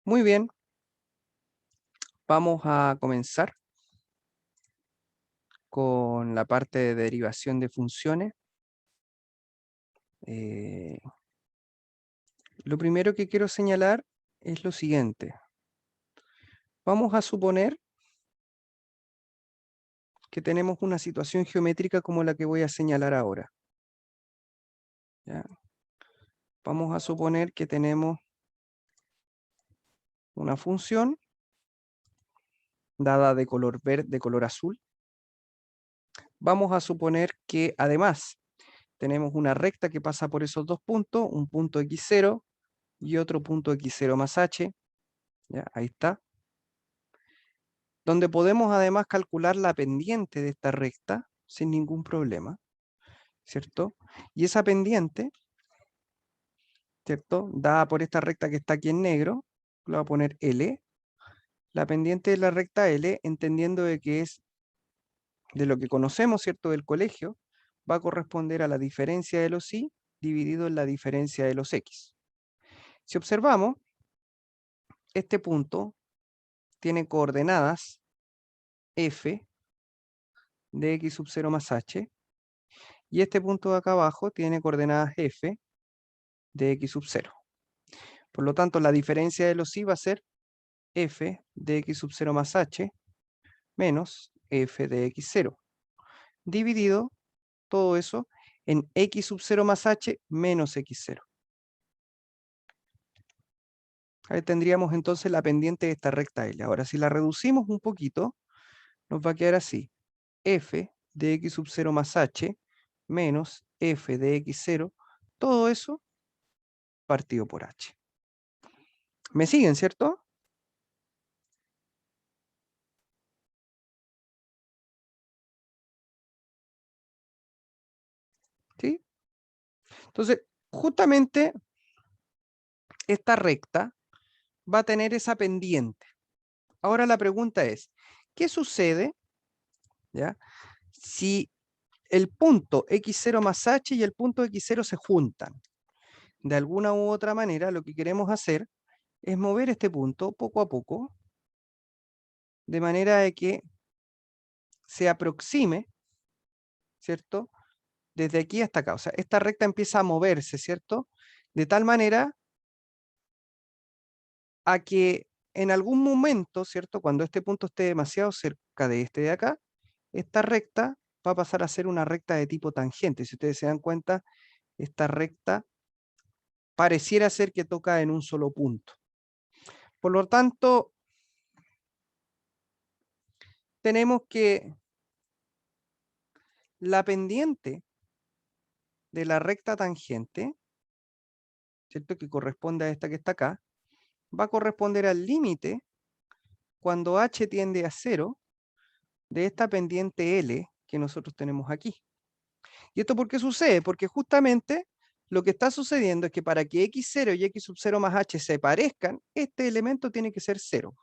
Muy bien, vamos a comenzar con la parte de derivación de funciones. Eh, lo primero que quiero señalar es lo siguiente. Vamos a suponer que tenemos una situación geométrica como la que voy a señalar ahora. ¿Ya? Vamos a suponer que tenemos una función dada de color verde, de color azul. Vamos a suponer que además tenemos una recta que pasa por esos dos puntos, un punto x0 y otro punto x0 más h. ¿Ya? Ahí está. Donde podemos además calcular la pendiente de esta recta sin ningún problema, ¿cierto? Y esa pendiente, ¿cierto? Dada por esta recta que está aquí en negro, le voy a poner L. La pendiente de la recta L, entendiendo de que es de lo que conocemos, ¿cierto? Del colegio, va a corresponder a la diferencia de los y dividido en la diferencia de los x. Si observamos, este punto tiene coordenadas f de x sub 0 más h, y este punto de acá abajo tiene coordenadas f de x sub 0. Por lo tanto, la diferencia de los y va a ser f de x sub 0 más h menos f de x0, dividido todo eso en x sub 0 más h menos x0. Ahí tendríamos entonces la pendiente de esta recta L. Ahora, si la reducimos un poquito, nos va a quedar así. F de x sub 0 más h menos f de x0, todo eso partido por h. ¿Me siguen, cierto? ¿Sí? Entonces, justamente esta recta va a tener esa pendiente. Ahora la pregunta es, ¿qué sucede, ya, si el punto x0 más h y el punto x0 se juntan? De alguna u otra manera, lo que queremos hacer es mover este punto poco a poco, de manera de que se aproxime, ¿cierto? Desde aquí hasta acá. O sea, esta recta empieza a moverse, ¿cierto? De tal manera a que en algún momento, ¿cierto? Cuando este punto esté demasiado cerca de este de acá, esta recta va a pasar a ser una recta de tipo tangente. Si ustedes se dan cuenta, esta recta pareciera ser que toca en un solo punto. Por lo tanto, tenemos que la pendiente de la recta tangente, ¿cierto? Que corresponde a esta que está acá, va a corresponder al límite cuando h tiende a 0 de esta pendiente L que nosotros tenemos aquí. ¿Y esto por qué sucede? Porque justamente lo que está sucediendo es que para que x0 y x sub 0 más h se parezcan, este elemento tiene que ser 0,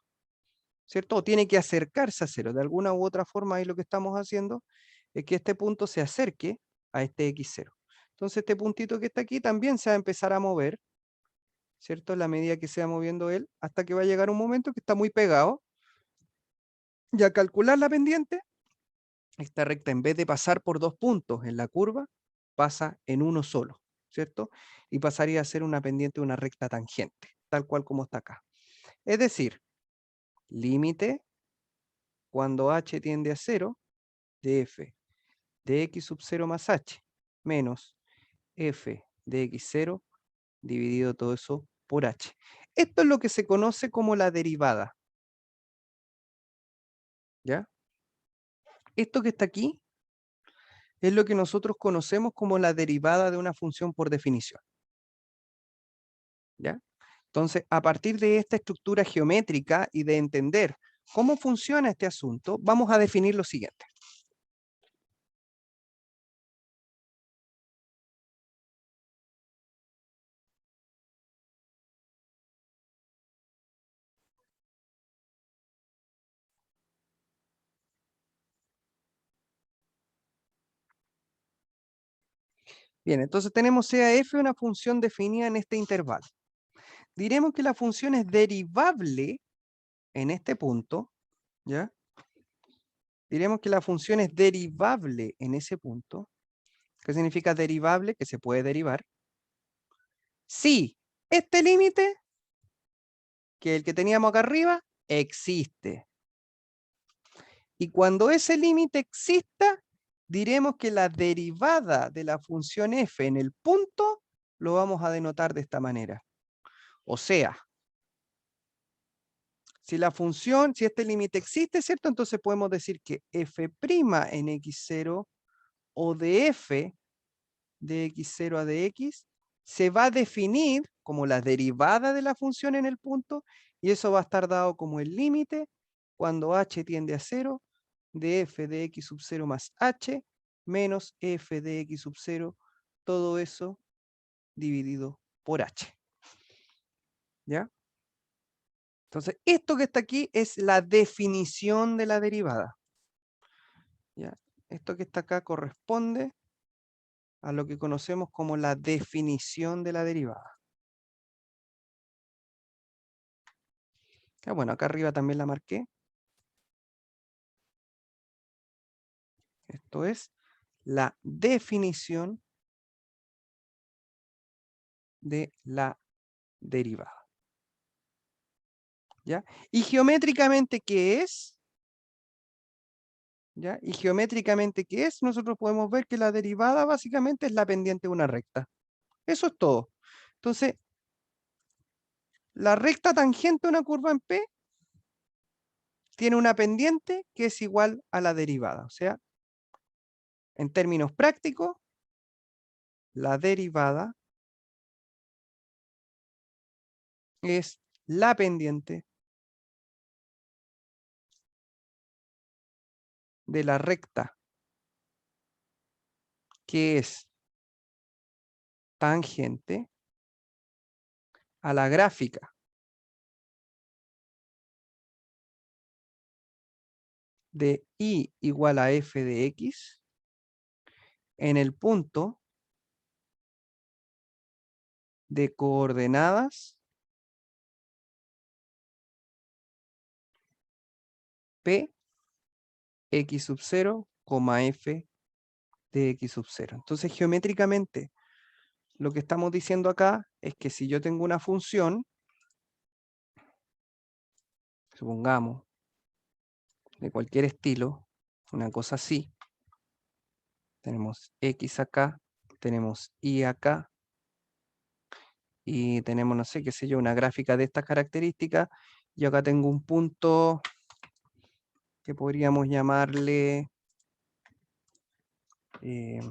¿cierto? O tiene que acercarse a 0. De alguna u otra forma, ahí lo que estamos haciendo es que este punto se acerque a este x0. Entonces este puntito que está aquí también se va a empezar a mover, ¿cierto? En la medida que se va moviendo él, hasta que va a llegar un momento que está muy pegado. Y al calcular la pendiente, esta recta, en vez de pasar por dos puntos en la curva, pasa en uno solo, ¿cierto? Y pasaría a ser una pendiente de una recta tangente, tal cual como está acá. Es decir, límite cuando h tiende a 0 de f de x sub 0 más h menos f de x0 dividido todo eso por h. Esto es lo que se conoce como la derivada. ¿Ya? Esto que está aquí es lo que nosotros conocemos como la derivada de una función por definición. ¿Ya? Entonces, a partir de esta estructura geométrica y de entender cómo funciona este asunto, vamos a definir lo siguiente. Bien, entonces tenemos CAF, una función definida en este intervalo. diremos que la función es derivable en este punto, ¿ya? Diremos que la función es derivable en ese punto. ¿Qué significa derivable? Que se puede derivar. Si este límite, que es el que teníamos acá arriba, existe. Y cuando ese límite exista, diremos que la derivada de la función f en el punto lo vamos a denotar de esta manera. O sea, si la función, si este límite existe, ¿cierto? Entonces podemos decir que f' en x0 o de f de x0 a de x se va a definir como la derivada de la función en el punto, y eso va a estar dado como el límite cuando h tiende a 0 de f de x sub 0 más h menos f de x sub 0, todo eso dividido por h. ¿Ya? Entonces, esto que está aquí es la definición de la derivada. ¿Ya? Esto que está acá corresponde a lo que conocemos como la definición de la derivada. Ah, bueno, acá arriba también la marqué. Esto es la definición de la derivada. ¿Ya? Y geométricamente, ¿qué es? ¿Ya? Y geométricamente, ¿qué es? Nosotros podemos ver que la derivada básicamente es la pendiente de una recta. Eso es todo. Entonces, la recta tangente a una curva en P tiene una pendiente que es igual a la derivada. O sea, en términos prácticos, la derivada es la pendiente de la recta que es tangente a la gráfica de y igual a f de x en el punto de coordenadas p x sub 0, f de x sub 0. Entonces, geométricamente, lo que estamos diciendo acá es que si yo tengo una función, supongamos, de cualquier estilo, una cosa así, tenemos x acá, tenemos y acá, y tenemos, no sé, qué sé yo, una gráfica de estas características, y acá tengo un punto que podríamos llamarle, eh,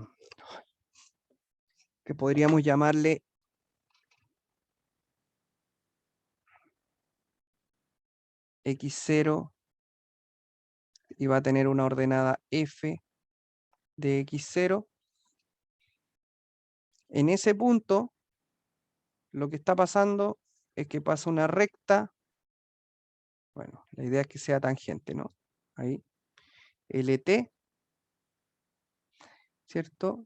x0, y va a tener una ordenada f de x0. En ese punto, lo que está pasando es que pasa una recta, bueno, la idea es que sea tangente, ¿no? Ahí, LT, ¿cierto?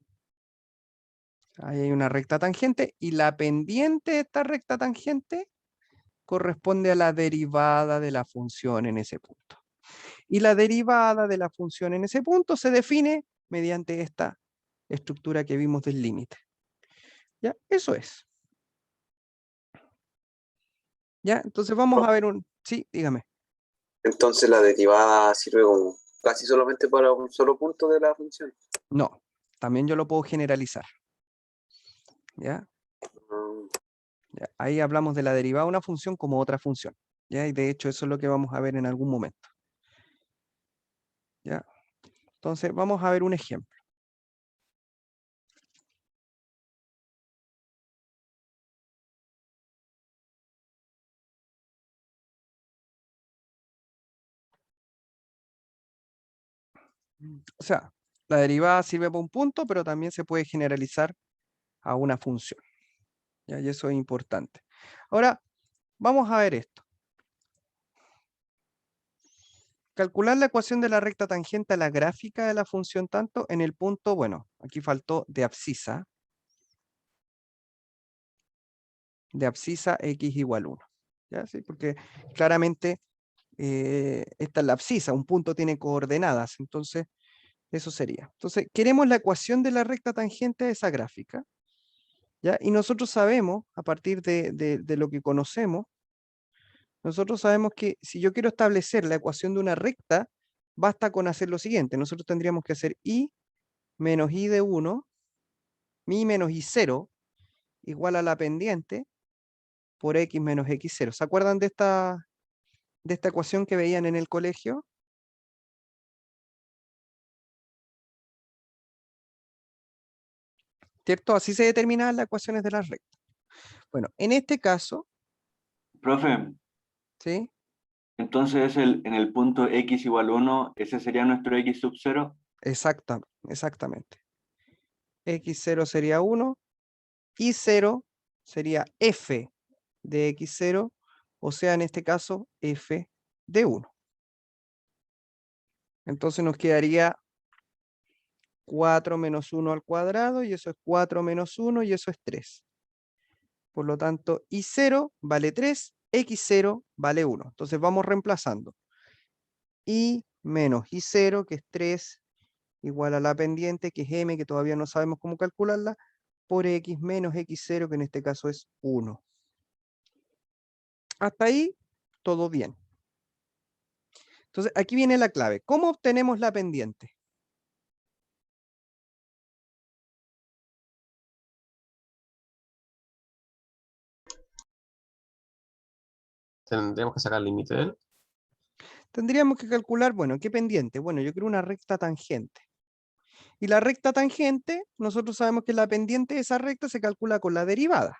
Ahí hay una recta tangente, y la pendiente de esta recta tangente corresponde a la derivada de la función en ese punto. Y la derivada de la función en ese punto se define mediante esta estructura que vimos del límite. ¿Ya? Eso es. ¿Ya? Entonces vamos a ver un... Sí, dígame. Entonces la derivada sirve como casi solamente para un solo punto de la función. No, también yo lo puedo generalizar. ¿Ya? ¿Ya? Ahí hablamos de la derivada de una función como otra función. ¿Ya? Y de hecho eso es lo que vamos a ver en algún momento. ¿Ya? Entonces vamos a ver un ejemplo. O sea, la derivada sirve para un punto, pero también se puede generalizar a una función. ¿Ya? Y eso es importante. Ahora, vamos a ver esto. Calcular la ecuación de la recta tangente a la gráfica de la función tanto en el punto, bueno, aquí faltó de abscisa. de abscisa x igual 1. ¿Ya? ¿Sí? Porque claramente esta es la abscisa, un punto tiene coordenadas, entonces eso sería. Entonces, queremos la ecuación de la recta tangente de esa gráfica, ¿ya? Y nosotros sabemos, a partir de lo que conocemos, nosotros sabemos que si yo quiero establecer la ecuación de una recta, basta con hacer lo siguiente. Nosotros tendríamos que hacer i menos i de 1, mi menos i0, igual a la pendiente, por x menos x0. ¿Se acuerdan de esta ecuación que veían en el colegio? ¿Cierto? Así se determinan las ecuaciones de las rectas. Bueno, en este caso, Profe, ¿sí? entonces en el punto x igual 1, ese sería nuestro x sub 0. Exactamente. x0 sería 1, y0 sería f de x0, o sea, en este caso, f de 1. Entonces nos quedaría 4 menos 1 al cuadrado, y eso es 4 menos 1, y eso es 3. Por lo tanto, y0 vale 3, x0 vale 1. Entonces vamos reemplazando. Y menos y0, que es 3, igual a la pendiente, que es m, que todavía no sabemos cómo calcularla, por x menos x0, que en este caso es 1. Hasta ahí, todo bien. Entonces, aquí viene la clave. ¿Cómo obtenemos la pendiente? Tendríamos que sacar el límite de él. Tendríamos que calcular, bueno, ¿qué pendiente? Bueno, yo quiero una recta tangente. Y la recta tangente, nosotros sabemos que la pendiente de esa recta se calcula con la derivada.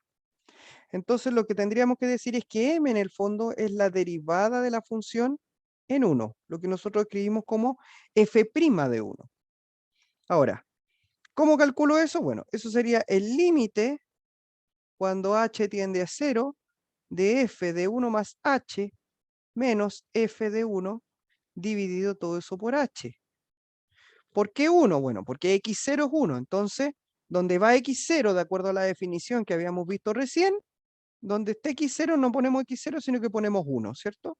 Entonces, lo que tendríamos que decir es que m en el fondo es la derivada de la función en 1, lo que nosotros escribimos como f' de 1. Ahora, ¿cómo calculo eso? Bueno, eso sería el límite cuando h tiende a 0 de f de 1 más h menos f de 1 dividido todo eso por h. ¿Por qué 1? Bueno, porque x0 es 1. Entonces, donde va x0, de acuerdo a la definición que habíamos visto recién, donde está x0 no ponemos x0, sino que ponemos 1, ¿cierto?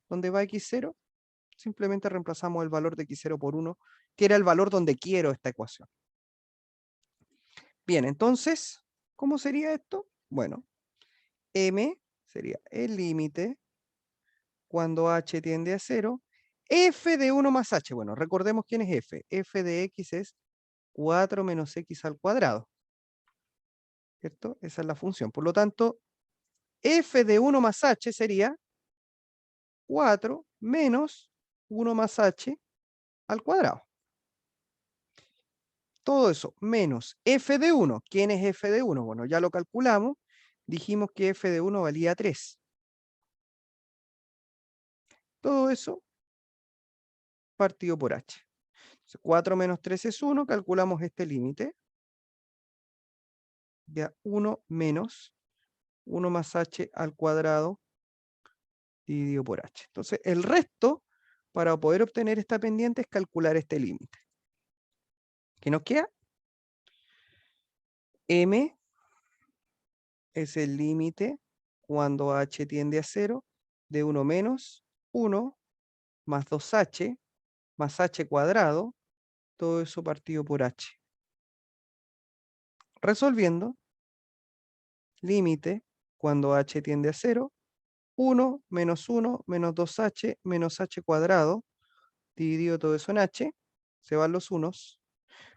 Donde va x0, simplemente reemplazamos el valor de x0 por 1, que era el valor donde quiero esta ecuación. Bien, entonces, ¿cómo sería esto? Bueno, m sería el límite cuando h tiende a 0, f de 1 más h. Bueno, recordemos quién es f. F de x es 4 menos x al cuadrado, ¿cierto? Esa es la función. Por lo tanto, f de 1 más h sería 4 menos 1 más h al cuadrado. Todo eso menos f de 1. ¿Quién es f de 1? Bueno, ya lo calculamos. Dijimos que f de 1 valía 3. Todo eso partido por h. Entonces, 4 menos 3 es 1. Calculamos este límite. Ya 1 menos 1 más h al cuadrado dividido por h. Entonces, el resto, para poder obtener esta pendiente, es calcular este límite. ¿Qué nos queda? M es el límite cuando h tiende a 0 de 1 menos 1 más 2h más h cuadrado, todo eso partido por h. Resolviendo, límite cuando h tiende a 0, 1 menos 1 menos 2h menos h cuadrado, dividido todo eso en h, se van los unos.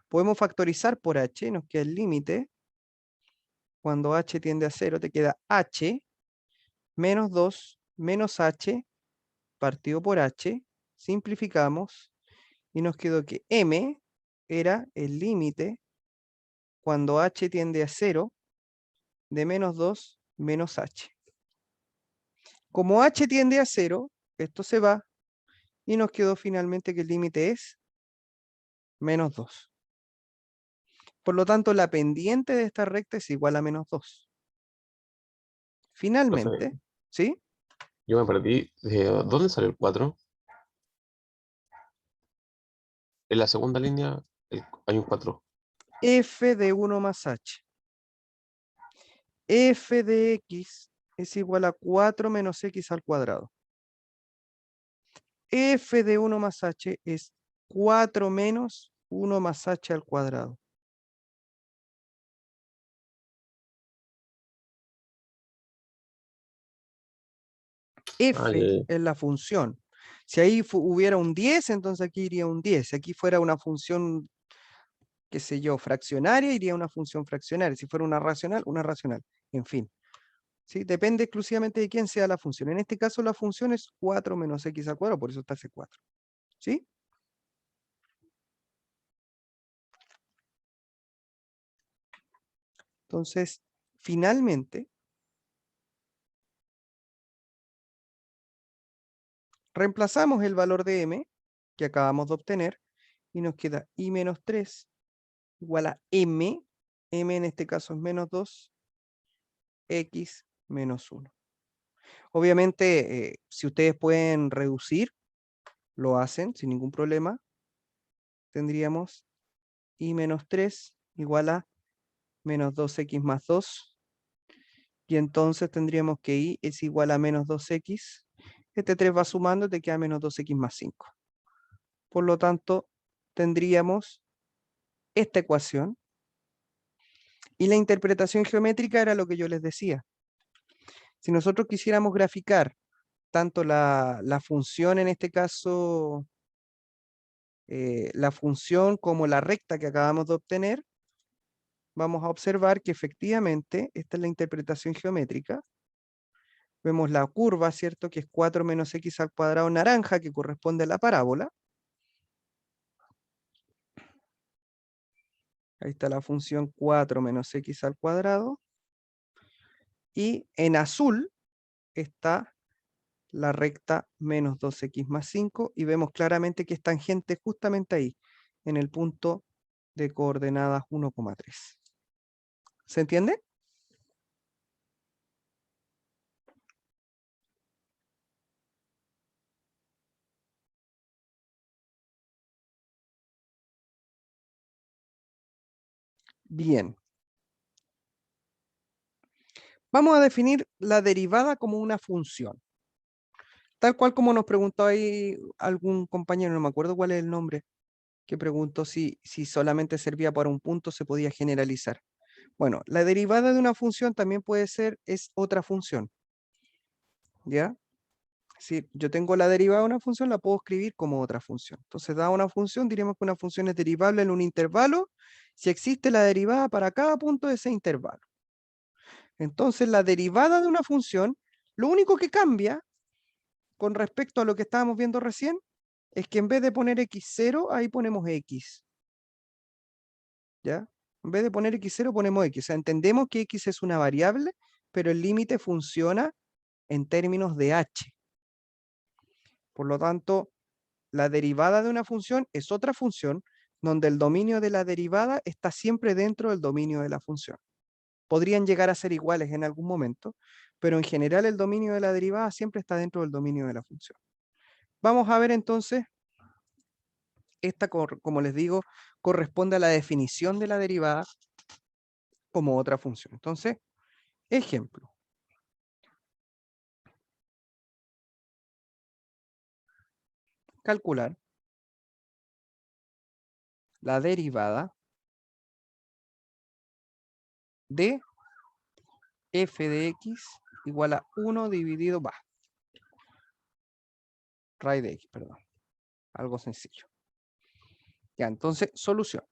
Podemos factorizar por h, nos queda el límite. Cuando h tiende a 0 te queda h menos 2 menos h partido por h. Simplificamos y nos quedó que m era el límite cuando h tiende a 0 de menos 2 menos h. Como h tiende a 0, esto se va y nos quedó finalmente que el límite es menos 2. Por lo tanto, la pendiente de esta recta es igual a menos 2. Finalmente, Entonces, ¿sí? yo me perdí. ¿Dónde sale el 4? En la segunda línea hay un 4. F de 1 más h. f de x es igual a 4 menos x al cuadrado. F de 1 más h es 4 menos 1 más h al cuadrado. F ya. es la función. Si ahí hubiera un 10, entonces aquí iría un 10. Si aquí fuera una función, qué sé yo, fraccionaria, iría una función fraccionaria. Si fuera una racional, una racional. En fin. ¿Sí? Depende exclusivamente de quién sea la función. En este caso la función es 4 menos x al cuadrado, por eso está ese 4. ¿Sí? Entonces, finalmente, reemplazamos el valor de m que acabamos de obtener y nos queda i menos 3 igual a m. M en este caso es menos 2, x menos 1. Obviamente, si ustedes pueden reducir, lo hacen sin ningún problema. Tendríamos i menos 3 igual a menos 2x más 2. Y entonces tendríamos que i es igual a menos 2x. Este 3 va sumando, te queda menos 2x más 5. Por lo tanto, tendríamos esta ecuación. Y la interpretación geométrica era lo que yo les decía. Si nosotros quisiéramos graficar tanto la función, en este caso, la función como la recta que acabamos de obtener, vamos a observar que efectivamente esta es la interpretación geométrica. Vemos la curva, ¿cierto? Que es 4 menos x al cuadrado naranja, que corresponde a la parábola. Ahí está la función 4 menos x al cuadrado. Y en azul está la recta menos 2x más 5. Y vemos claramente que es tangente justamente ahí, en el punto de coordenadas 1,3. ¿Se entiende? Bien. Vamos a definir la derivada como una función. Tal cual como nos preguntó ahí algún compañero, no me acuerdo cuál es el nombre, que preguntó si solamente servía para un punto, se podía generalizar. Bueno, la derivada de una función también puede ser, es otra función. ¿Ya? Si yo tengo la derivada de una función, la puedo escribir como otra función. Entonces, dada una función, diríamos que una función es derivable en un intervalo si existe la derivada para cada punto de ese intervalo. Entonces, la derivada de una función, lo único que cambia con respecto a lo que estábamos viendo recién, es que en vez de poner x0, ahí ponemos x. ¿Ya? En vez de poner x0, ponemos x. O sea, entendemos que x es una variable, pero el límite funciona en términos de h. Por lo tanto, la derivada de una función es otra función donde el dominio de la derivada está siempre dentro del dominio de la función. Podrían llegar a ser iguales en algún momento, pero en general el dominio de la derivada siempre está dentro del dominio de la función. Vamos a ver entonces, esta, como les digo, corresponde a la definición de la derivada como otra función. Entonces, ejemplo. Calcular la derivada de f de x igual a 1 dividido, raíz de x, perdón. Algo sencillo. Ya, entonces, solución.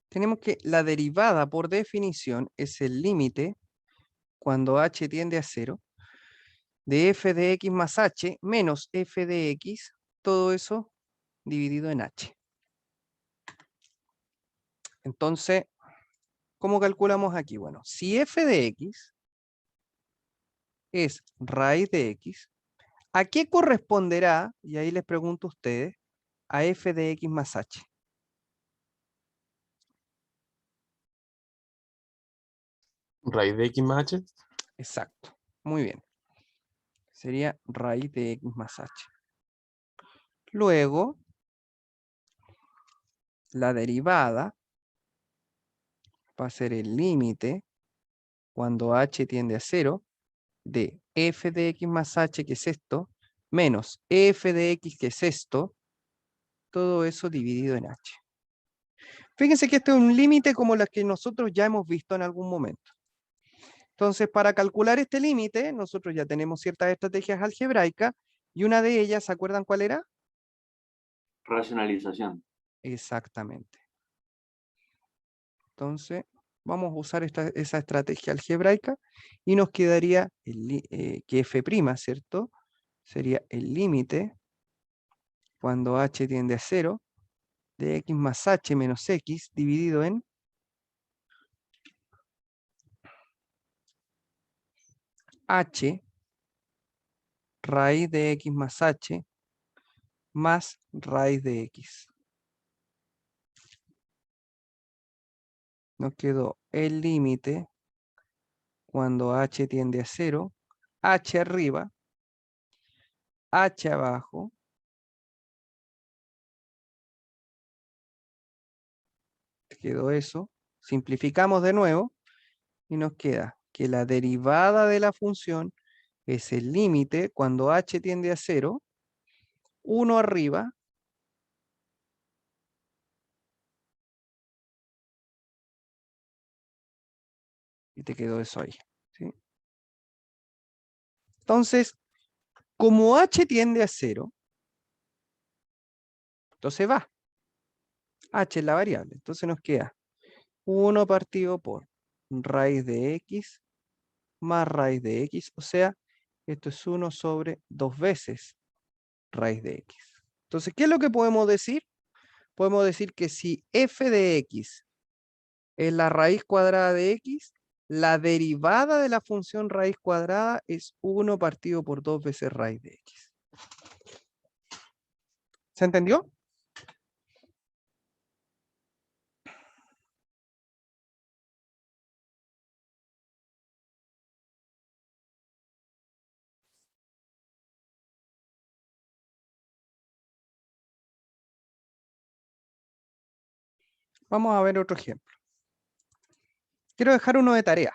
Tenemos que la derivada por definición es el límite cuando h tiende a 0 de f de x más h menos f de x, todo eso dividido en h. Entonces, ¿cómo calculamos aquí? Bueno, si f de x es raíz de x, ¿a qué corresponderá? Y ahí les pregunto a ustedes, a f de x más h. Raíz de x más h. Exacto, muy bien. Sería raíz de x más h. Luego, la derivada va a ser el límite cuando h tiende a 0 de f de x más h, que es esto, menos f de x, que es esto, todo eso dividido en h. Fíjense que este es un límite como los que nosotros ya hemos visto en algún momento. Entonces, para calcular este límite, nosotros ya tenemos ciertas estrategias algebraicas, y una de ellas, ¿se acuerdan cuál era? Racionalización. Exactamente. Entonces, vamos a usar esa estrategia algebraica y nos quedaría que f', ¿cierto? Sería el límite cuando h tiende a 0 de x más h menos x dividido en h raíz de x más h más raíz de x. Nos quedó el límite cuando h tiende a 0, h arriba, h abajo, quedó eso. Simplificamos de nuevo y nos queda que la derivada de la función es el límite cuando h tiende a 0, 1 arriba, y te quedó eso ahí, ¿sí? Entonces, como h tiende a 0, entonces va. H es la variable. Entonces nos queda 1 partido por raíz de x más raíz de x. O sea, esto es 1 sobre 2 veces raíz de x. Entonces, ¿qué es lo que podemos decir? Podemos decir que si f de x es la raíz cuadrada de x, la derivada de la función raíz cuadrada es 1 partido por 2 veces raíz de x. ¿Se entendió? Vamos a ver otro ejemplo. Quiero dejar uno de tarea.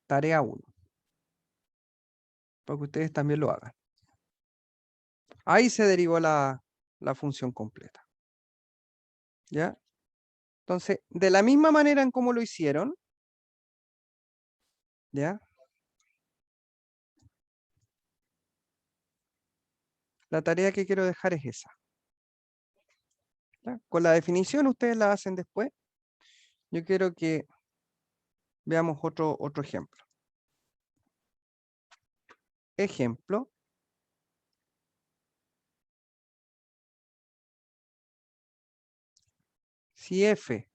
Tarea 1. Para que ustedes también lo hagan. Ahí se derivó la función completa. ¿Ya? Entonces, de la misma manera en cómo lo hicieron, ¿ya? La tarea que quiero dejar es esa. ¿Ya? Con la definición ustedes la hacen después. Yo quiero que veamos otro ejemplo. Ejemplo. Si f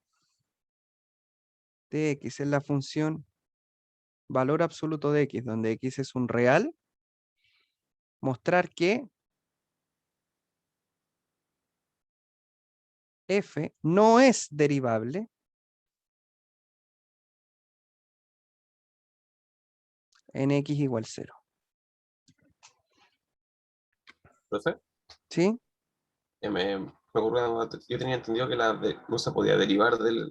de x es la función valor absoluto de x, donde x es un real, mostrar que f no es derivable en x igual 0. Profe, ¿Sí? me ocurre una duda. Yo tenía entendido que no se podía derivar de la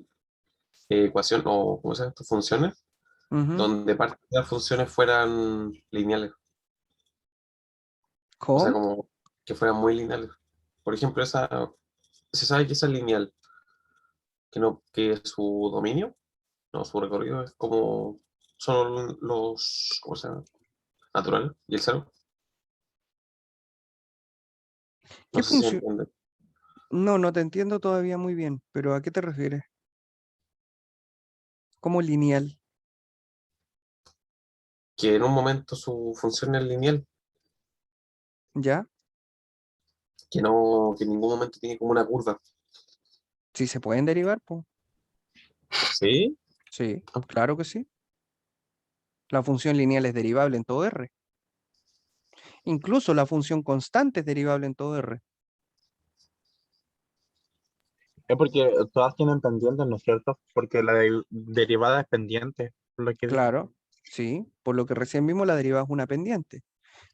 ecuación o, ¿cómo se llama? Estas funciones, Ujú. donde parte de las funciones fueran lineales. O sea, ¿Cómo? como que fueran muy lineales. Por ejemplo, se sabe que esa es lineal, que su dominio, no, su recorrido es como son los, ¿cómo se llama? Natural y el cero. ¿Qué No sé si me función? entiende. No, no te entiendo todavía muy bien, pero ¿a qué te refieres? ¿Cómo lineal? Que en un momento su función es lineal, ¿Ya? que en ningún momento tiene como una curva. Sí, se pueden derivar, pues. ¿Sí? Sí, claro que sí. La función lineal es derivable en todo R. Incluso la función constante es derivable en todo R. Es porque todas tienen pendientes, ¿no es cierto? Porque derivada es pendiente, por lo que dice. Claro, sí. Por lo que recién vimos, la derivada es una pendiente.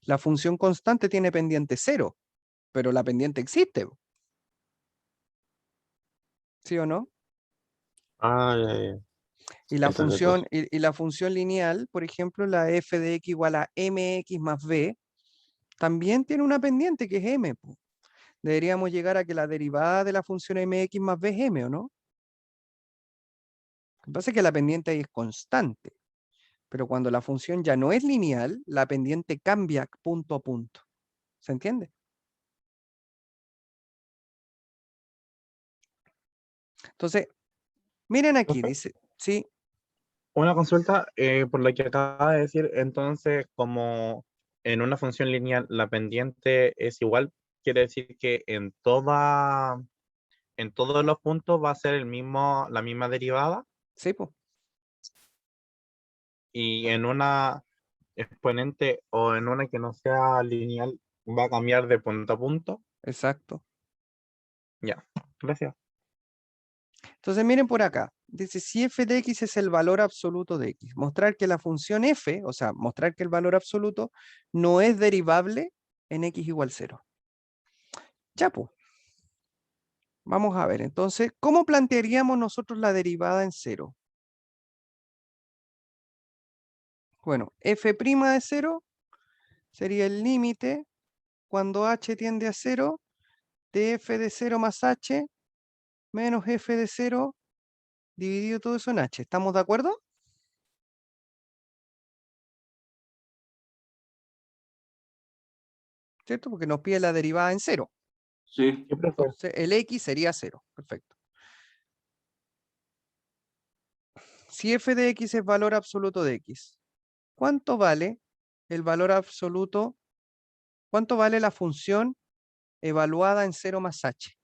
La función constante tiene pendiente 0, pero la pendiente existe, po. ¿Sí o no? Ah, ya, ya. Y la Entendí función, entonces. y la función lineal, por ejemplo, la f de x igual a mx más b, también tiene una pendiente que es m, po. Deberíamos llegar a que la derivada de la función mx más b es m, ¿o no? Lo que pasa es que la pendiente ahí es constante, pero cuando la función ya no es lineal, la pendiente cambia punto a punto. ¿Se entiende? Entonces, miren aquí, Profe, dice, sí, una consulta por lo que acaba de decir. Entonces, como en una función lineal la pendiente es igual, quiere decir que en todos los puntos va a ser la misma derivada, sí, pues, y en una exponente o en una que no sea lineal va a cambiar de punto a punto. exacto. Ya, gracias. Entonces, miren por acá. Dice, si f de x es el valor absoluto de x, mostrar que la función f, o sea, mostrar que el valor absoluto no es derivable en x igual 0. Ya, pues, vamos a ver. Entonces, ¿cómo plantearíamos nosotros la derivada en 0? Bueno, f' de 0 sería el límite cuando h tiende a 0 de f de 0 más h menos f de 0 dividido todo eso en h. ¿Estamos de acuerdo? ¿Cierto? Porque nos pide la derivada en 0. Sí, Sí, profe. Entonces, el x sería 0. Perfecto. Si f de x es valor absoluto de x, ¿cuánto vale el valor absoluto? ¿Cuánto vale la función evaluada en 0 más h?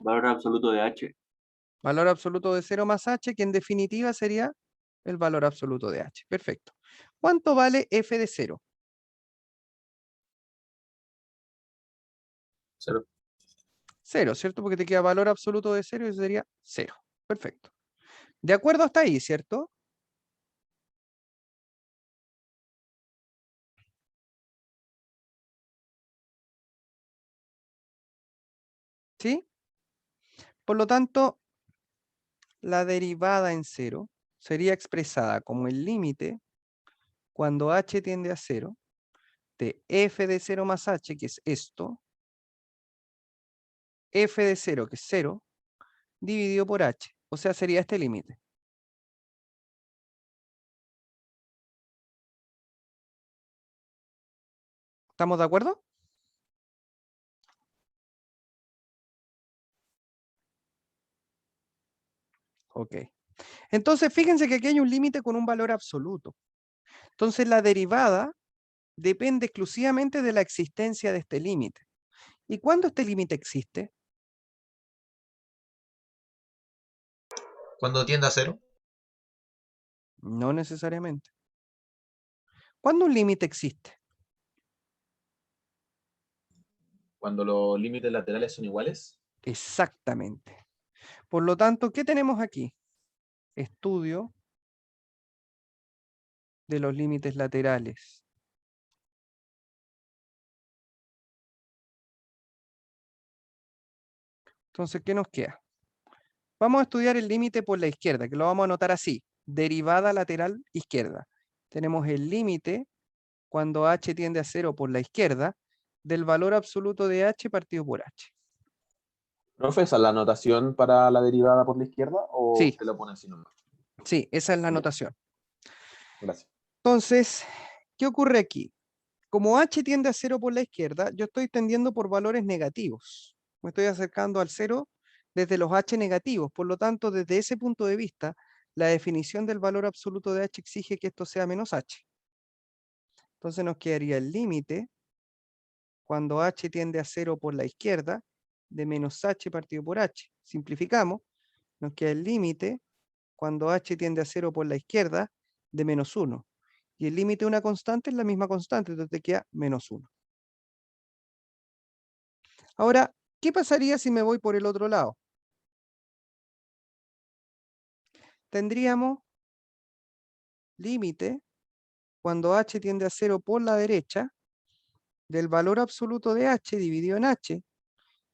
valor absoluto de h. Valor absoluto de 0 más h, que en definitiva sería el valor absoluto de h. Perfecto. ¿Cuánto vale f de 0? 0. 0, ¿cierto? Porque te queda valor absoluto de 0 y eso sería 0. Perfecto. De acuerdo hasta ahí, ¿cierto? ¿Sí? Por lo tanto, la derivada en 0 sería expresada como el límite cuando h tiende a 0 de f de 0 más h, que es esto, f de 0, que es 0, dividido por h. O sea, sería este límite. ¿Estamos de acuerdo? Ok. Entonces, fíjense que aquí hay un límite con un valor absoluto. Entonces, la derivada depende exclusivamente de la existencia de este límite. ¿Y cuándo este límite existe? Cuando tiende a 0, No necesariamente. ¿Cuándo un límite existe? cuando los límites laterales son iguales. Exactamente. Por lo tanto, ¿qué tenemos aquí? Estudio de los límites laterales. Entonces, ¿qué nos queda? Vamos a estudiar el límite por la izquierda, que lo vamos a anotar así, derivada lateral izquierda. Tenemos el límite cuando h tiende a 0 por la izquierda del valor absoluto de h partido por h. ¿Profe, esa es la notación para la derivada por la izquierda o Sí, usted lo pone así nomás? sí, esa es la Ya, notación. gracias. Entonces, ¿qué ocurre aquí? Como h tiende a 0 por la izquierda, yo estoy tendiendo por valores negativos. Me estoy acercando al 0 desde los h negativos. Por lo tanto, desde ese punto de vista, la definición del valor absoluto de h exige que esto sea menos h. Entonces nos quedaría el límite cuando h tiende a 0 por la izquierda de menos h partido por h. Simplificamos, nos queda el límite cuando h tiende a 0 por la izquierda de menos 1. Y el límite de una constante es la misma constante, entonces te queda menos 1. Ahora, ¿qué pasaría si me voy por el otro lado? Tendríamos límite cuando h tiende a 0 por la derecha del valor absoluto de h dividido en h.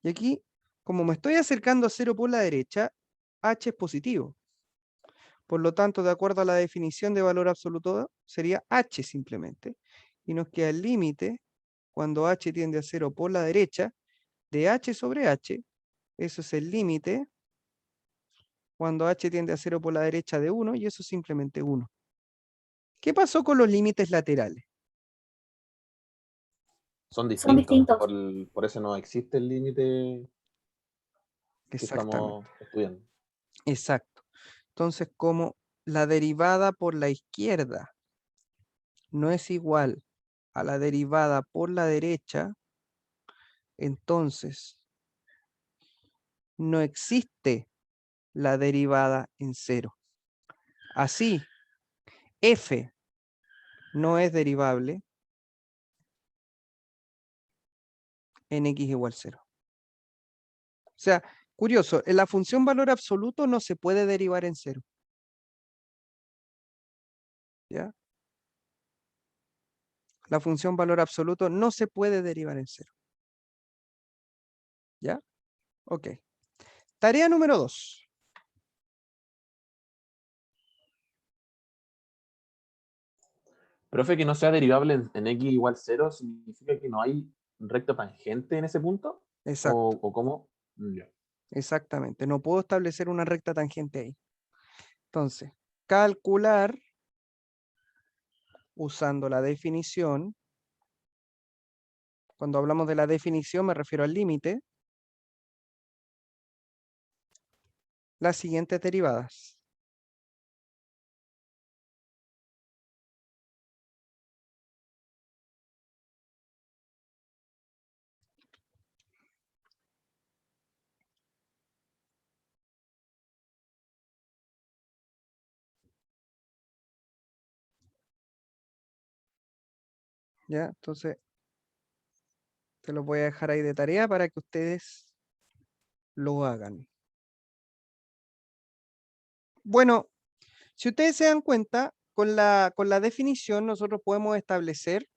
Y aquí, como me estoy acercando a 0 por la derecha, h es positivo. Por lo tanto, de acuerdo a la definición de valor absoluto, sería h simplemente. Y nos queda el límite, cuando h tiende a 0 por la derecha, de h sobre h. Eso es el límite cuando h tiende a 0 por la derecha de 1, y eso es simplemente 1. ¿Qué pasó con los límites laterales? Son Son distintos. distintos. Por eso no existe el límite que Exactamente. estamos estudiando. Exacto. Entonces, como la derivada por la izquierda no es igual a la derivada por la derecha, entonces no existe la derivada en cero. Así, f no es derivable en x igual 0. O sea, curioso, en la función valor absoluto no se puede derivar en 0. ¿Ya? La función valor absoluto no se puede derivar en 0. ¿Ya? Ok. Tarea número 2. Profe, que no sea derivable en x igual 0 significa que no hay recta tangente en ese punto. Exacto, ¿O cómo? Ya. exactamente. No puedo establecer una recta tangente ahí. Entonces, calcular usando la definición. Cuando hablamos de la definición me refiero al límite. Las siguientes derivadas. ¿Ya? Entonces, te lo voy a dejar ahí de tarea para que ustedes lo hagan. Bueno, si ustedes se dan cuenta, con la definición nosotros podemos establecer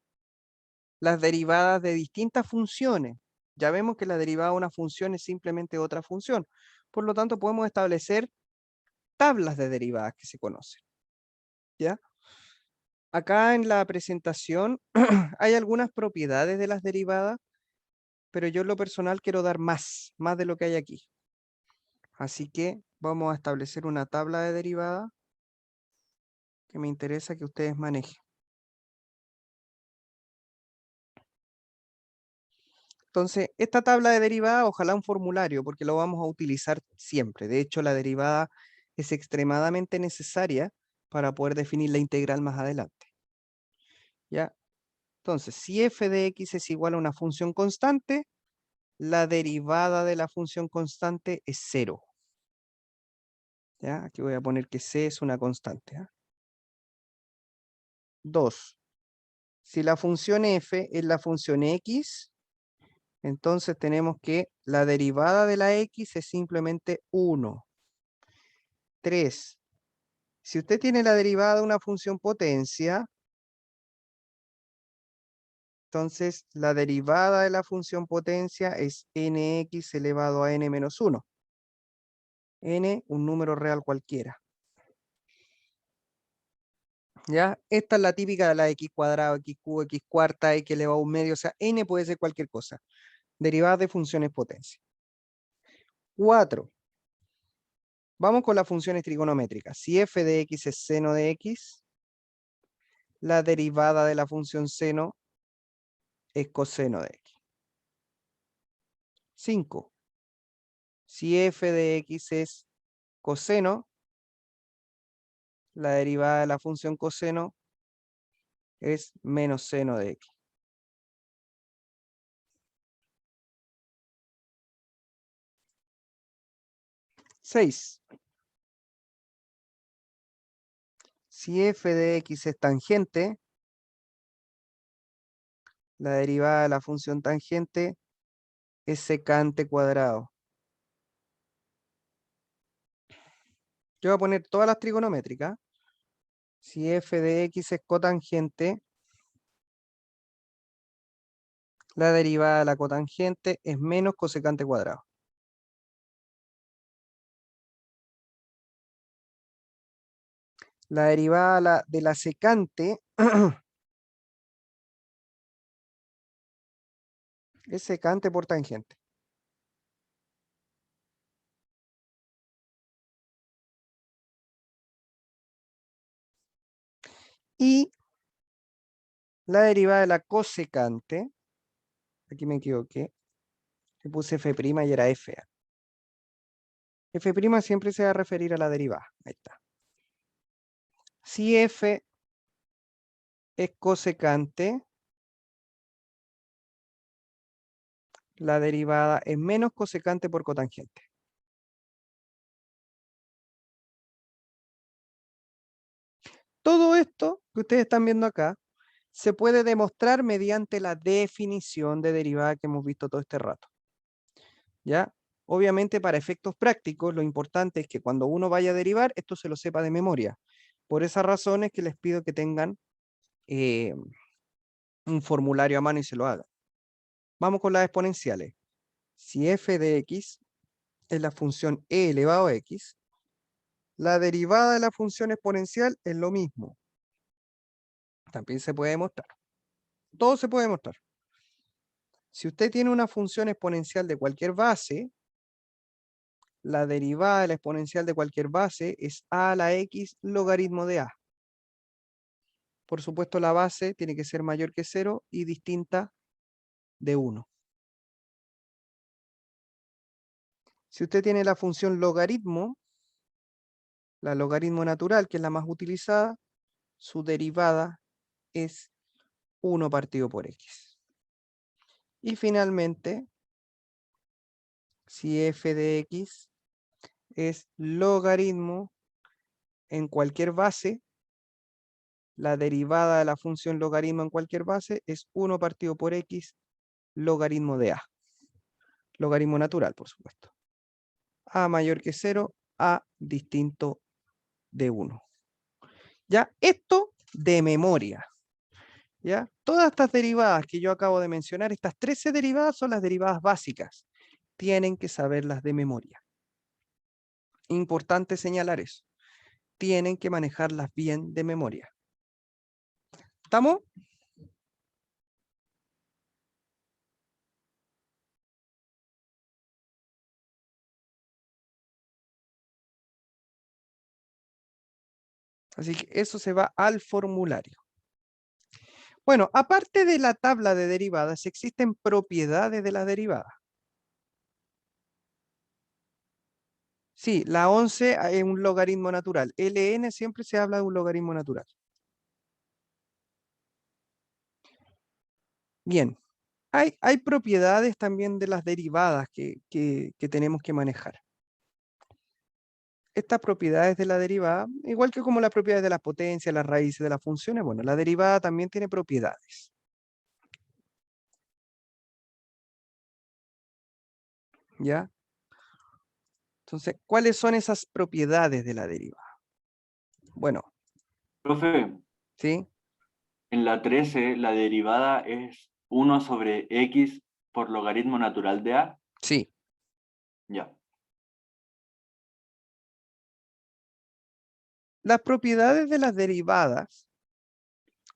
las derivadas de distintas funciones. Ya vemos que la derivada de una función es simplemente otra función. Por lo tanto, podemos establecer tablas de derivadas que se conocen. ¿Ya? Acá en la presentación hay algunas propiedades de las derivadas, pero yo en lo personal quiero dar más de lo que hay aquí. Así que vamos a establecer una tabla de derivadas que me interesa que ustedes manejen. Entonces, esta tabla de derivada, ojalá un formulario, porque lo vamos a utilizar siempre. De hecho, la derivada es extremadamente necesaria para poder definir la integral más adelante. ¿Ya? Entonces, si f de x es igual a una función constante, la derivada de la función constante es 0. ¿Ya? Aquí voy a poner que c es una constante. 2. Si la función f es la función x, entonces tenemos que la derivada de la x es simplemente 1. 3. Si usted tiene la derivada de una función potencia, entonces la derivada de la función potencia es nx elevado a n menos 1. N, un número real cualquiera. ¿Ya? Esta es la típica de la x cuadrado, x cubo, x cuarta, x elevado a un medio, o sea, n puede ser cualquier cosa. Derivadas de funciones potencia. 4. Vamos con las funciones trigonométricas. Si f de x es seno de x, la derivada de la función seno es coseno de x. 5. Si f de x es coseno, la derivada de la función coseno es menos seno de x. 6. Si f de x es tangente, la derivada de la función tangente es secante cuadrado. Yo voy a poner todas las trigonométricas. Si f de x es cotangente, La derivada de la cotangente es menos cosecante cuadrado. La derivada de la secante es secante por tangente. Y la derivada de la cosecante, aquí me equivoqué, le puse F' y era F. F' siempre se va a referir a la derivada. Ahí está. Si F es cosecante, la derivada es menos cosecante por cotangente. Todo esto que ustedes están viendo acá se puede demostrar mediante la definición de derivada que hemos visto todo este rato. ¿Ya? Obviamente para efectos prácticos lo importante es que cuando uno vaya a derivar, esto se lo sepa de memoria. Por esas razones que les pido que tengan un formulario a mano y se lo hagan. Vamos con las exponenciales. Si f de x es la función e elevado a x, la derivada de la función exponencial es lo mismo. También se puede demostrar. Todo se puede demostrar. Si usted tiene una función exponencial de cualquier base, la derivada de la exponencial de cualquier base es a a la x logaritmo de a. Por supuesto, la base tiene que ser mayor que 0 y distinta de 1. Si usted tiene la función logaritmo, la logaritmo natural, que es la más utilizada, su derivada es 1 partido por x. Y finalmente, si f de x es logaritmo en cualquier base, la derivada de la función logaritmo en cualquier base es 1 partido por x logaritmo de a. Logaritmo natural, por supuesto. A mayor que 0, a distinto de 1. Ya, esto de memoria. ¿Ya? Todas estas derivadas que yo acabo de mencionar, estas 13 derivadas son las derivadas básicas. Tienen que saberlas de memoria. Importante señalar eso. Tienen que manejarlas bien de memoria. ¿Estamos? Así que eso se va al formulario. Bueno, aparte de la tabla de derivadas, existen propiedades de las derivadas. Sí, la 11 es un logaritmo natural. Ln siempre se habla de un logaritmo natural. Bien, hay propiedades también de las derivadas que tenemos que manejar. Estas propiedades de la derivada, igual que como las propiedades de las potencias, las raíces de las funciones, bueno, la derivada también tiene propiedades. ¿Ya? Entonces, ¿cuáles son esas propiedades de la derivada? Bueno, Profe, ¿sí? en la 13 la derivada es 1 sobre x por logaritmo natural de a. Sí. Ya. Las propiedades de las derivadas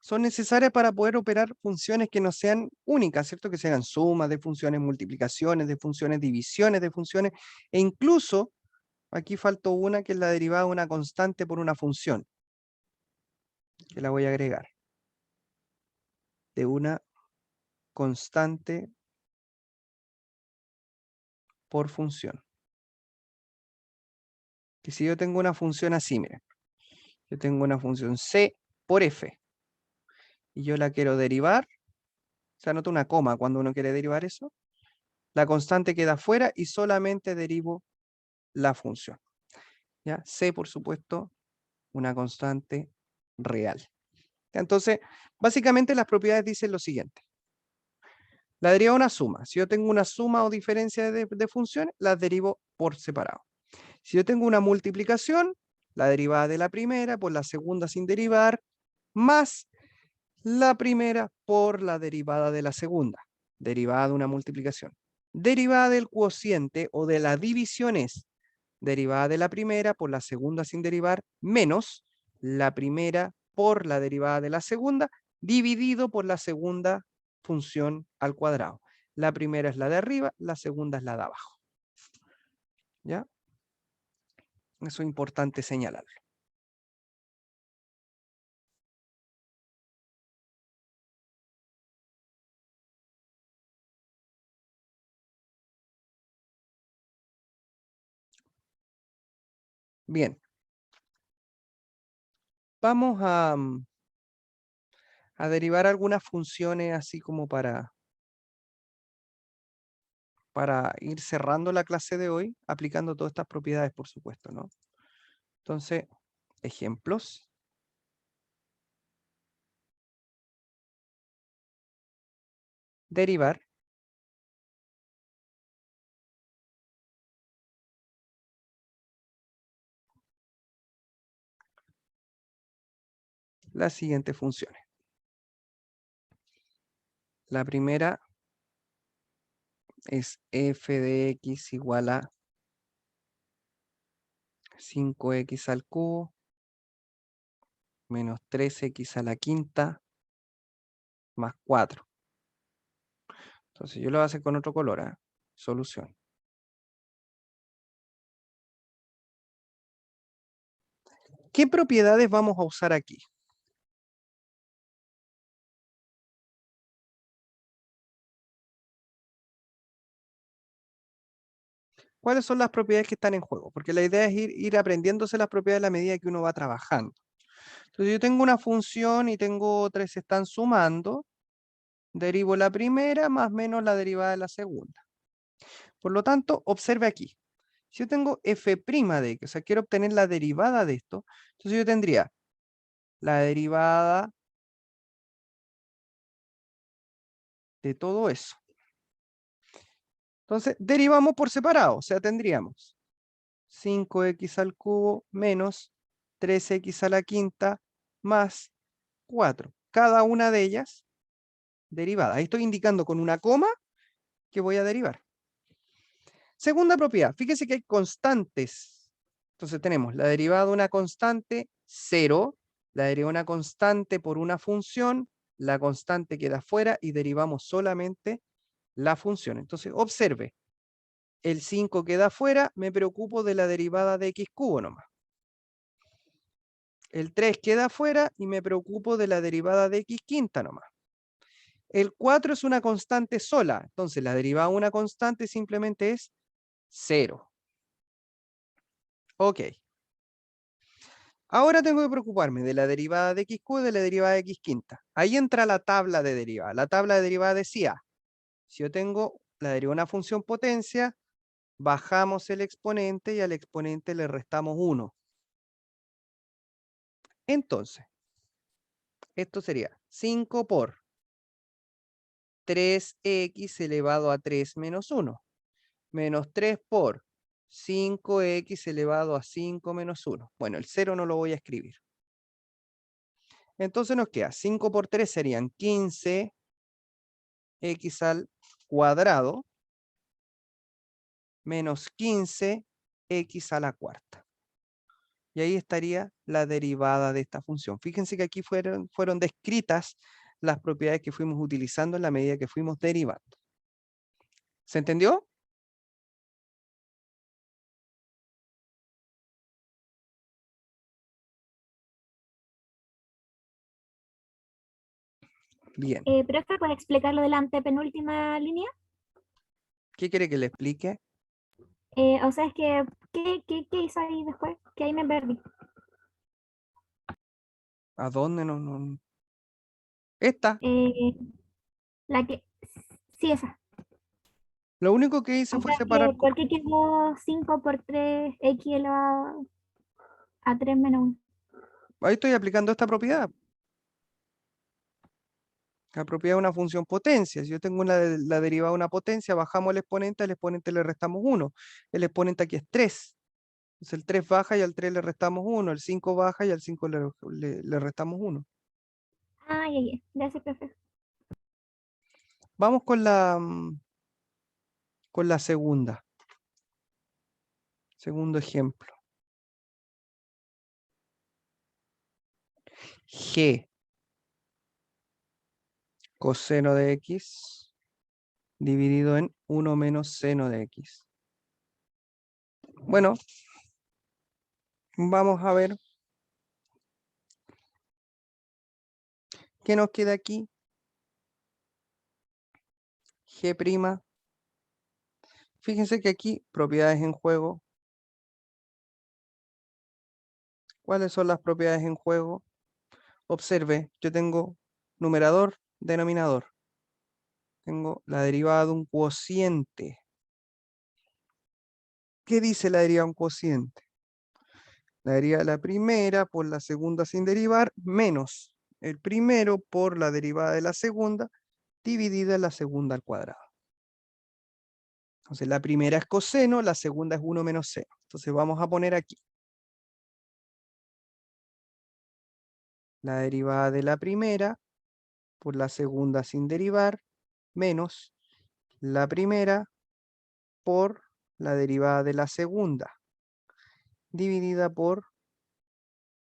son necesarias para poder operar funciones que no sean únicas, ¿cierto? Que sean sumas de funciones, multiplicaciones de funciones, divisiones de funciones, e incluso, aquí faltó una que es la derivada de una constante por una función, que la voy a agregar, de una constante por función. Que si yo tengo una función así, miren, yo tengo una función c por f, y yo la quiero derivar, se anota una coma cuando uno quiere derivar eso, la constante queda fuera y solamente derivo la función. ¿Ya? C, por supuesto, una constante real. Entonces, básicamente las propiedades dicen lo siguiente. La derivada de una suma. Si yo tengo una suma o diferencia de funciones, las derivo por separado. Si yo tengo una multiplicación, la derivada de la primera por la segunda sin derivar, más la primera por la derivada de la segunda. derivada de una multiplicación. Derivada del cociente o de la división es derivada de la primera por la segunda sin derivar menos la primera por la derivada de la segunda dividido por la segunda función al cuadrado. La primera es la de arriba, la segunda es la de abajo. ¿Ya? Eso es importante señalarlo. Bien. Vamos a derivar algunas funciones así como para ir cerrando la clase de hoy, aplicando todas estas propiedades, por supuesto, ¿no? Entonces, ejemplos. Derivar. Las siguientes funciones. La primera es f de x igual a 5x al cubo menos 3x a la quinta más 4. Entonces yo lo voy a hacer con otro color, ¿eh? Solución. ¿Qué propiedades vamos a usar aquí? ¿Cuáles son las propiedades que están en juego? Porque la idea es ir aprendiéndose las propiedades a la medida que uno va trabajando. Entonces yo tengo una función y tengo otra y se están sumando. Derivo la primera más menos la derivada de la segunda. Por lo tanto, observe aquí. Si yo tengo f' de x, o sea, quiero obtener la derivada de esto, entonces yo tendría la derivada de todo eso. Entonces, derivamos por separado, o sea, tendríamos 5x al cubo menos 3x a la quinta más 4. Cada una de ellas derivada. Ahí estoy indicando con una coma que voy a derivar. Segunda propiedad, fíjese que hay constantes. Entonces tenemos la derivada de una constante, 0, la derivada de una constante por una función, la constante queda fuera y derivamos solamente la función. Entonces observe, el 5 queda fuera, me preocupo de la derivada de x cubo nomás. El 3 queda fuera y me preocupo de la derivada de x quinta nomás. El 4 es una constante sola, entonces la derivada de una constante simplemente es 0. Ok. Ahora tengo que preocuparme de la derivada de x cubo y de la derivada de x quinta. Ahí entra la tabla de derivada. La tabla de derivada decía, si yo tengo la derivada de una función potencia, bajamos el exponente y al exponente le restamos 1. Entonces, esto sería 5 por 3x elevado a 3 menos 1. Menos 3 por 5x elevado a 5 menos 1. Bueno, el 0 no lo voy a escribir. Entonces nos queda 5 por 3 serían 15x al cuadrado menos 15x a la cuarta. Y ahí estaría la derivada de esta función. Fíjense que aquí fueron descritas las propiedades que fuimos utilizando en la medida que fuimos derivando. ¿Se entendió? Bien. Profe, ¿puede explicar lo de la antepenúltima línea? ¿Qué quiere que le explique? O sea, es que, ¿qué hizo ahí después? Que ahí me perdí. ¿A dónde no? Esta. Eh, la que, sí, esa. Lo único que hice O fue sea, separar. que, ¿por qué quedó 5 por 3 x elevado a 3 menos 1? Ahí estoy aplicando esta propiedad. La propiedad de una función potencia. Si yo tengo la derivada de una potencia, bajamos el exponente, al exponente le restamos 1. El exponente aquí es 3. Entonces el 3 baja y al 3 le restamos 1. El 5 baja y al 5 le restamos 1. Ah, ya, gracias, profe. Vamos con la segunda. Segundo ejemplo. G coseno de X dividido en 1 menos seno de X. Bueno, vamos a ver qué nos queda aquí. G'. Fíjense que aquí, propiedades en juego. ¿Cuáles son las propiedades en juego? Observe, yo tengo numerador, denominador. Tengo la derivada de un cociente. ¿Qué dice la derivada de un cociente? La derivada de la primera por la segunda sin derivar, menos el primero por la derivada de la segunda, dividida en la segunda al cuadrado. Entonces la primera es coseno, la segunda es 1 menos seno. Entonces vamos a poner aquí la derivada de la primera por la segunda sin derivar, menos la primera por la derivada de la segunda, dividida por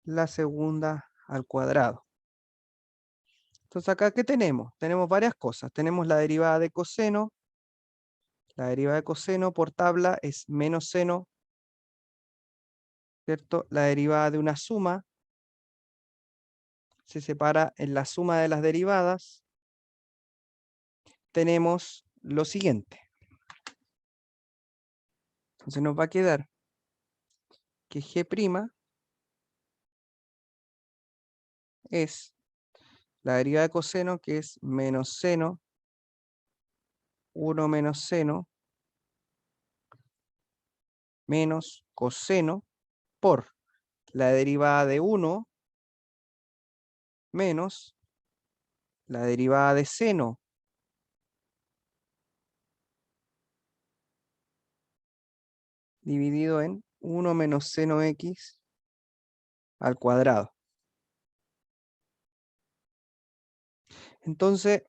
la segunda al cuadrado. Entonces acá, ¿qué tenemos? Tenemos varias cosas. Tenemos la derivada de coseno. La derivada de coseno por tabla es menos seno, ¿cierto? La derivada de una suma se separa en la suma de las derivadas. Tenemos lo siguiente. Entonces nos va a quedar que G' es la derivada de coseno, que es menos seno, 1 menos seno, menos coseno, por la derivada de 1 menos la derivada de seno dividido en 1 menos seno X al cuadrado. Entonces,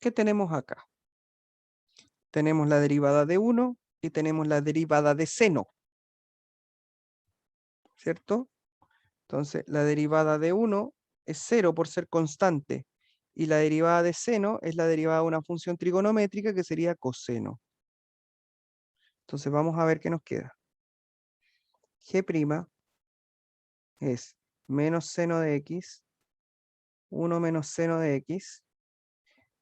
¿qué tenemos acá? Tenemos la derivada de 1 y tenemos la derivada de seno, ¿cierto? Entonces, la derivada de 1 es 0 por ser constante, y la derivada de seno es la derivada de una función trigonométrica que sería coseno. Entonces, vamos a ver qué nos queda. G' es menos seno de X, 1 menos seno de X,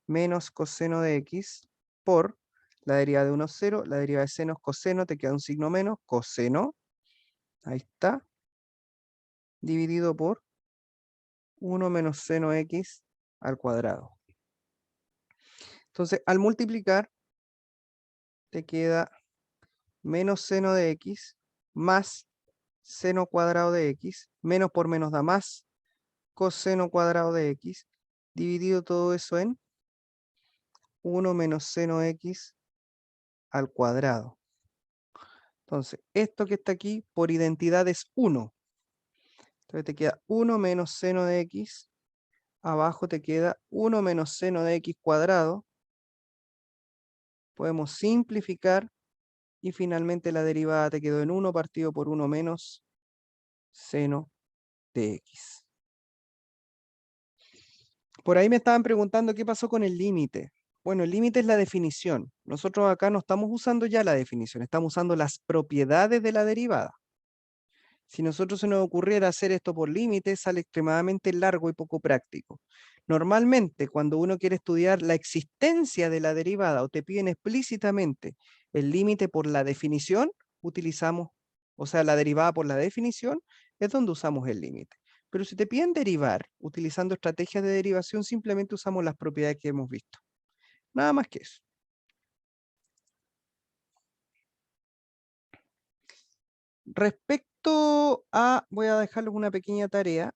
menos coseno de X, por la derivada de 1, 0, la derivada de seno es coseno, te queda un signo menos, coseno, ahí está, dividido por 1 menos seno X al cuadrado. Entonces, al multiplicar, te queda menos seno de X más seno cuadrado de X, menos por menos da más, coseno cuadrado de X, dividido todo eso en 1 menos seno X al cuadrado. Entonces, esto que está aquí por identidad es 1. Entonces te queda 1 menos seno de X, abajo te queda 1 menos seno de X cuadrado. Podemos simplificar y finalmente la derivada te quedó en 1 partido por 1 menos seno de X. Por ahí me estaban preguntando qué pasó con el límite. Bueno, el límite es la definición. Nosotros acá no estamos usando ya la definición, estamos usando las propiedades de la derivada. Si nosotros se nos ocurriera hacer esto por límite, sale extremadamente largo y poco práctico. Normalmente, cuando uno quiere estudiar la existencia de la derivada o te piden explícitamente el límite por la definición, utilizamos, o sea, la derivada por la definición, es donde usamos el límite. Pero si te piden derivar utilizando estrategias de derivación, simplemente usamos las propiedades que hemos visto. Nada más que eso. Respecto a, voy a dejarles una pequeña tarea,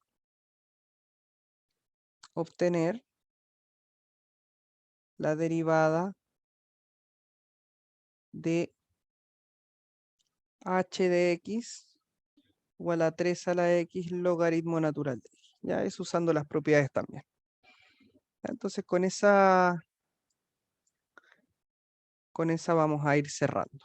obtener la derivada de h de x igual a 3 a la x logaritmo natural de x. Ya es usando las propiedades también. Entonces con esa vamos a ir cerrando.